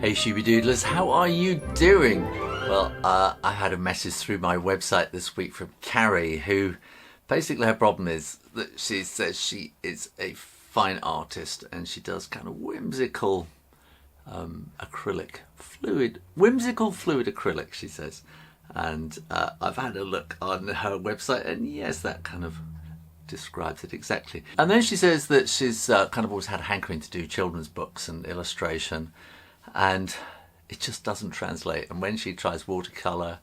Hey Shooby-Doodlers, how are you doing? Well, I had a message through my website this week from Karrie, who basically her problem is that she says she is a fine artist and she does kind of whimsical acrylic fluid, whimsical fluid acrylic, she says. And I've had a look on her website and yes, that kind of describes it exactly. And then she says that she's kind of always had a hankering to do children's books and illustration, and it just doesn't translate. And when she tries watercolour,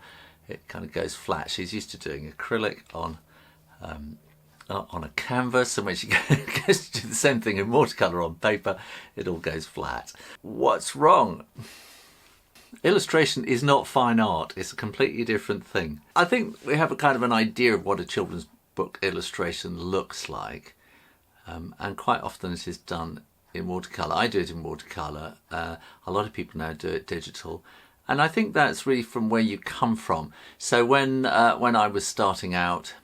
it kind of goes flat. She's used to doing acrylic on a canvas, and when she goes to do the same thing in watercolour on paper, it all goes flat. What's wrong? Illustration is not fine art. It's a completely different thing. I think we have a kind of an idea of what a children's book illustration looks like, and quite often it is done in watercolour. I do it in watercolour. A lot of people now do it digital, and I think that's really from where you come from. So when I was starting out,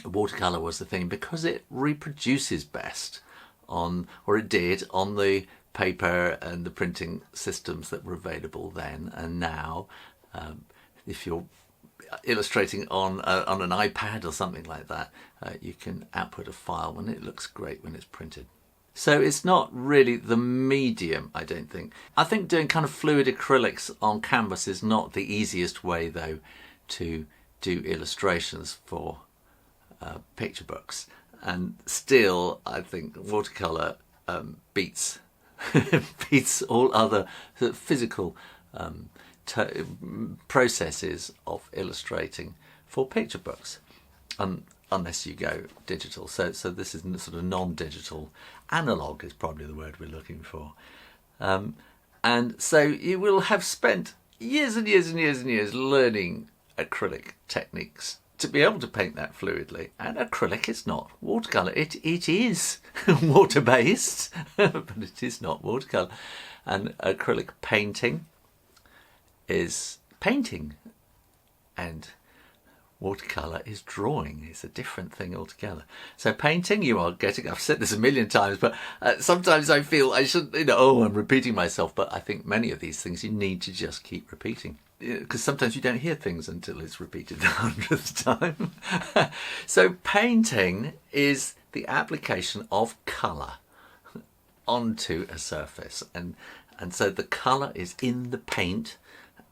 watercolour was the thing because it reproduces best on, or it did, on the paper and the printing systems that were available then. And now, if you're illustrating on an iPad or something like that, you can output a file and it looks great when it's printed. So it's not really the medium, I don't think. I think doing kind of fluid acrylics on canvas is not the easiest way, though, to do illustrations for picture books. And still, I think watercolour beats beats all other physical processes of illustrating for picture books, unless you go digital. So this is sort of non-digital. Analog is probably the word we're looking for. And so you will have spent years and years and years and years learning acrylic techniques to be able to paint that fluidly. And acrylic is not watercolour. It is water-based, but it is not watercolour. And acrylic painting is painting, and watercolour is drawing. It's a different thing altogether. So painting, you are getting, I've said this a million times, but sometimes I feel I should, I'm repeating myself, but I think many of these things you need to just keep repeating, because sometimes you don't hear things until it's repeated the 100th time. So painting is the application of colour onto a surface, and so the colour is in the paint,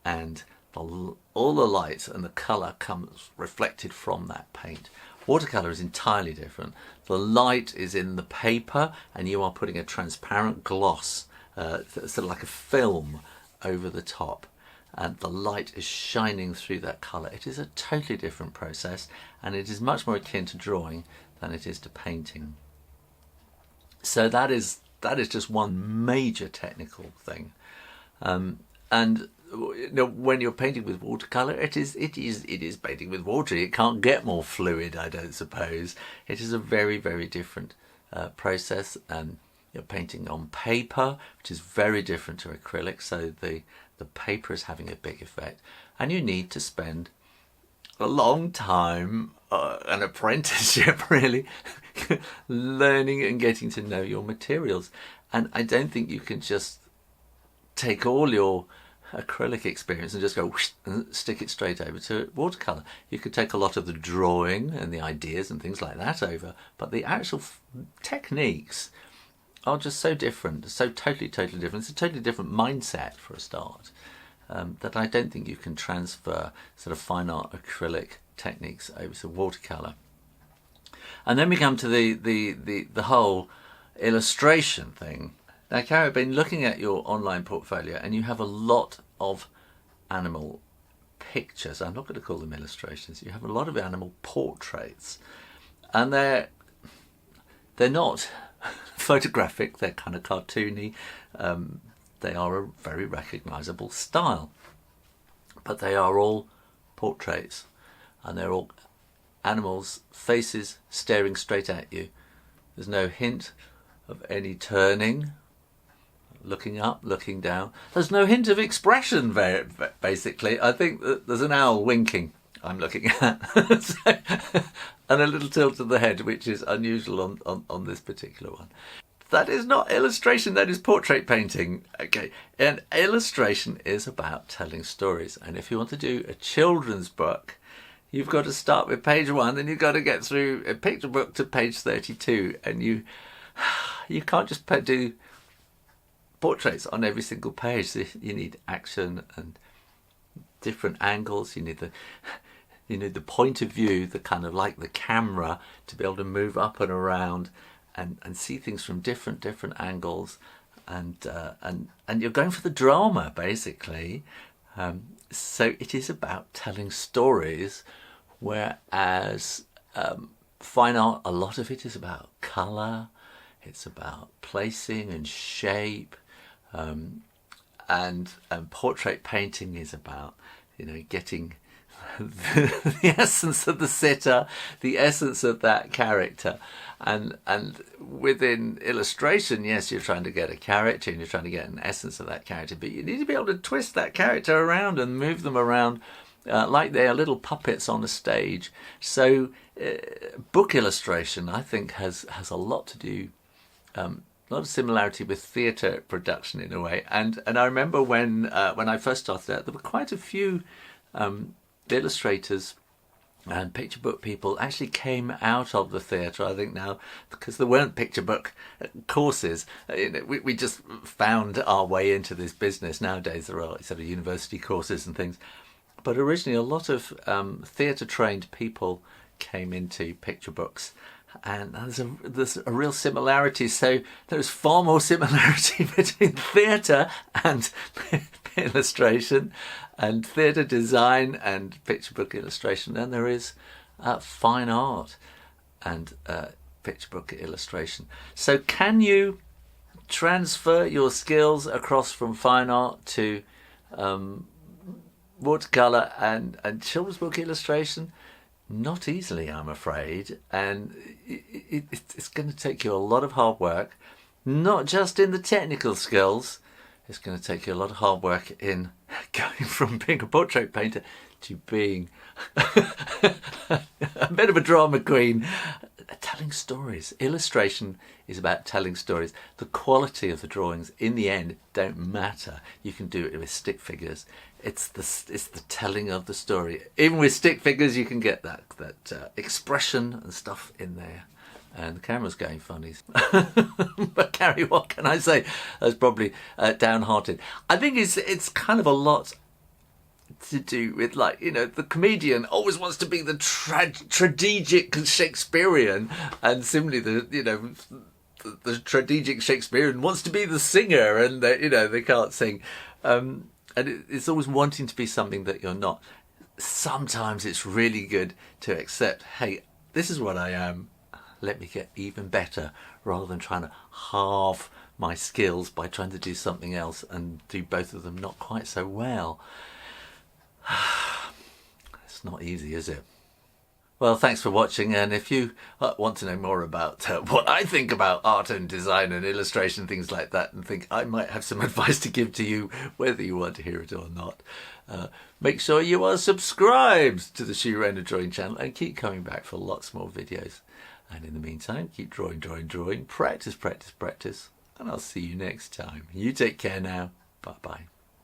and all the light and the colour comes reflected from that paint. Watercolour is entirely different. The light is in the paper and you are putting a transparent gloss, sort of like a film, over the top, and the light is shining through that colour. It is a totally different process, and it is much more akin to drawing than it is to painting. So that is just one major technical thing. And when you're painting with watercolour, it is painting with water. It can't get more fluid, I don't suppose. It is a very, very different process. You're painting on paper, which is very different to acrylic. So the paper is having a big effect, and you need to spend a long time, an apprenticeship really, learning and getting to know your materials. And I don't think you can just take all your acrylic experience and just go whoosh, and stick it straight over to watercolour. You could take a lot of the drawing and the ideas and things like that over, but the actual techniques are just so different, so totally different. It's a totally different mindset for a start, that I don't think you can transfer sort of fine art acrylic techniques over to watercolour. And then we come to the whole illustration thing. Now, Karrie, I've been looking at your online portfolio, and you have a lot of animal pictures. I'm not going to call them illustrations. You have a lot of animal portraits, and they're not photographic. They're kind of cartoony. They are a very recognisable style, but they are all portraits, and they're all animals' faces staring straight at you. There's no hint of any turning, looking up, looking down. There's no hint of expression, basically. I think that there's an owl winking I'm looking at. And a little tilt of the head, which is unusual on this particular one. That is not illustration, that is portrait painting. Okay, and illustration is about telling stories. And if you want to do a children's book, you've got to start with page 1, then you've got to get through a picture book to page 32. And you can't just do portraits on every single page. You need action and different angles. You need the point of view, the kind of like the camera, to be able to move up and around and see things from different angles, and you're going for the drama basically. So it is about telling stories, whereas fine art, a lot of it is about colour, it's about placing and shape, and portrait painting is about, you know, getting the essence of the sitter, the essence of that character. And within illustration, yes, you're trying to get a character and you're trying to get an essence of that character, but you need to be able to twist that character around and move them around like they are little puppets on a stage. So book illustration, I think, has a lot to do, a lot of similarity with theatre production in a way. And I remember when I first started out, there were quite a few illustrators and picture book people actually came out of the theatre, I think now, because there weren't picture book courses. We just found our way into this business. Nowadays there are sort of university courses and things. But originally a lot of theatre trained people came into picture books. And there's a real similarity. So there's far more similarity between theatre and illustration and theatre design and picture book illustration than there is fine art and picture book illustration. So can you transfer your skills across from fine art to watercolour and children's book illustration? Not easily, I'm afraid, and it's going to take you a lot of hard work, not just in the technical skills. It's going to take you a lot of hard work in going from being a portrait painter to being a bit of a drama queen. Telling stories. Illustration is about telling stories. The quality of the drawings in the end don't matter. You can do it with stick figures. It's the telling of the story. Even with stick figures you can get that expression and stuff in there. And the camera's going funny. But Karrie, what can I say? That's probably downhearted. I think it's kind of a lot to do with, like, you know, the comedian always wants to be the tragic Shakespearean, and similarly the tragic Shakespearean wants to be the singer, and they can't sing, and it's always wanting to be something that you're not. Sometimes it's really good to accept, hey, this is what I am, let me get even better, rather than trying to halve my skills by trying to do something else and do both of them not quite so well. It's not easy, is it? Well, thanks for watching, and if you want to know more about what I think about art and design and illustration, things like that, and think I might have some advice to give to you, whether you want to hear it or not, make sure you are subscribed to the Shoo Rayner drawing channel and keep coming back for lots more videos. And in the meantime, keep drawing, practice, and I'll see you next time. You take care now. Bye-bye.